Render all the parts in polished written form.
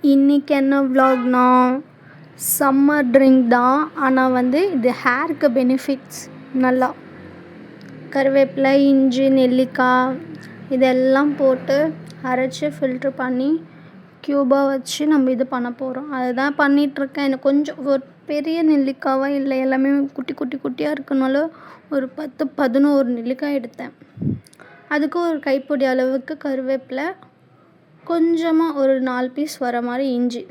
இன்றைக்கி என்ன விலாக்னா summer drink தான். ஆனால் இது ஹேருக்கு பெனிஃபிட்ஸ் நல்லா. கருவேப்பிலை, இஞ்சி, நெல்லிக்காய் இதெல்லாம் போட்டு அரைச்சி ஃபில்ட்ரு பண்ணி க்யூபாக வச்சு நம்ம இது பண்ண போகிறோம். அதுதான் பண்ணிகிட்ருக்கேன். எனக்கு கொஞ்சம் ஒரு பெரிய நெல்லிக்காவாக இல்லை, எல்லாமே குட்டி குட்டி குட்டியாக இருக்கனால ஒரு 10-11 நெல்லிக்காய் எடுத்தேன். அதுக்கு ஒரு கைப்பிடி அளவுக்கு கருவேப்பிலை, கொஞ்சமாக ஒரு 4 பீஸ் வர மாதிரி இஞ்சி,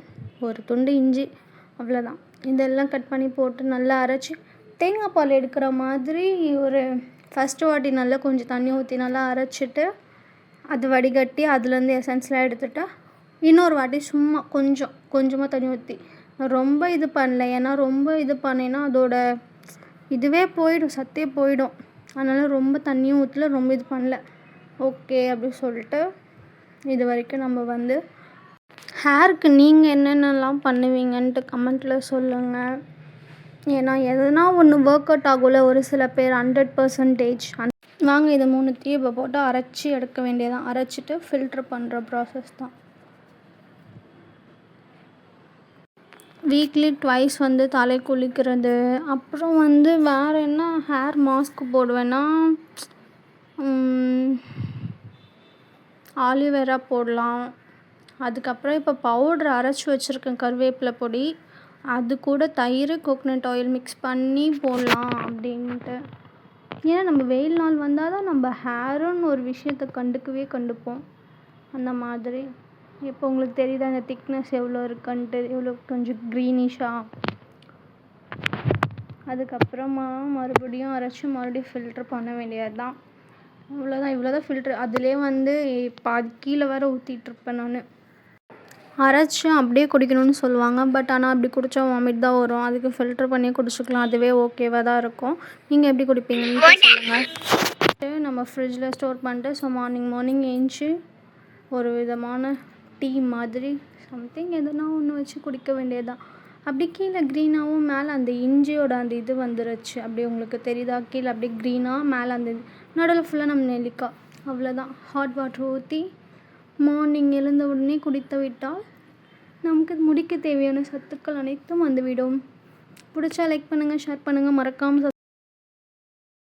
ஒரு துண்டு இஞ்சி, அவ்வளோதான். இதெல்லாம் கட் பண்ணி போட்டு நல்லா அரைச்சி தேங்காய் பால் எடுக்கிற மாதிரி ஒரு ஃபஸ்ட்டு வாட்டி நல்லா கொஞ்சம் தண்ணி ஊற்றி நல்லா அரைச்சிட்டு அது வடிகட்டி அதுலேருந்து எசன்ஸ்லாம் எடுத்துட்டா இன்னொரு வாட்டி சும்மா கொஞ்சமாக தண்ணி ஊற்றி ரொம்ப இது பண்ணல. ஏன்னா ரொம்ப இது பண்ணேன்னா அதோட இதுவே போயிடும், சத்தே போயிடும். அதனால் ரொம்ப தண்ணியும் ஊற்றல, ரொம்ப இது பண்ணல. ஓகே அப்படி சொல்லிட்டு இது வரைக்கும் நம்ம ஹேருக்கு நீங்கள் என்னென்னலாம் பண்ணுவீங்கன்ட்டு கமெண்ட்டில் சொல்லுங்கள். ஏன்னா எதுனா ஒன்று ஒர்க் அவுட் ஆகல ஒரு சில பேர் 100%. வாங்க இதை 3த்தையும் இப்போ போட்டு அரைச்சி எடுக்க வேண்டியதான். அரைச்சிட்டு ஃபில்ட்ரு பண்ணுற ப்ராசஸ் தான். வீக்லி ட்வைஸ் தலை குளிக்கிறது. அப்புறம் வேறு என்ன ஹேர் மாஸ்க் போடுவேன்னா ஆலிவேரா போடலாம். அதுக்கப்புறம் இப்போ பவுட்ரு அரைச்சி வச்சுருக்கேன் கருவேப்பிலை பொடி, அது கூட தயிர், கோகனட் ஆயில் மிக்ஸ் பண்ணி போடலாம் அப்படின்ட்டு. ஏன்னா நம்ம வெயில் நாள் வந்தால் தான் நம்ம ஹேருன்னு ஒரு விஷயத்தை கண்டுப்போம். அந்த மாதிரி இப்போ உங்களுக்கு தெரியுதா அந்த திக்னஸ் எவ்வளோ இருக்குன்ட்டு, எவ்வளோ கொஞ்சம் க்ரீனிஷாக. அதுக்கப்புறமா மறுபடியும் அரைச்சி மறுபடியும் ஃபில்ட்ரு பண்ண வேண்டியது தான். அவ்வளோதான். இவ்வளோ தான் ஃபில்ட்ரு. அதிலே பாதி கீழே வேறு ஊற்றிட்டுருப்பேன் நான். அரைச்சி அப்படியே குடிக்கணும்னு சொல்லுவாங்க. பட் ஆனால் அப்படி குடித்தா வாமிட் தான் வரும். அதுக்கு ஃபில்ட்ரு பண்ணி குடிச்சிக்கலாம். அதுவே ஓகேவாக தான் இருக்கும். நீங்கள் எப்படி குடிப்பீங்கன்னு சொல்லுங்கள். நம்ம ஃப்ரிட்ஜில் ஸ்டோர் பண்ணிட்டு ஸோ மார்னிங் ஏஞ்சி ஒரு விதமான டீ மாதிரி சம்திங் எதுனா ஒன்று வச்சு குடிக்க வேண்டியதுதான். அப்படி கீழே க்ரீனாகவும் மேலே அந்த இஞ்சியோட அந்த இது வந்துருச்சு. அப்படி உங்களுக்கு தெரியுதா? கீழே அப்படியே க்ரீனாக, மேலே அந்த நடுவில் ஃபுல்லாக நம்ம நெல்லிக்காய். அவ்வளோதான். ஹாட் வாட்டர் ஊற்றி மார்னிங் எழுந்த உடனே குடித்து விட்டால் நமக்கு முடிக்க தேவையான சத்துக்கள் அனைத்தும் வந்துவிடும். பிடிச்சா லைக் பண்ணுங்கள், ஷேர் பண்ணுங்கள், மறக்காமல்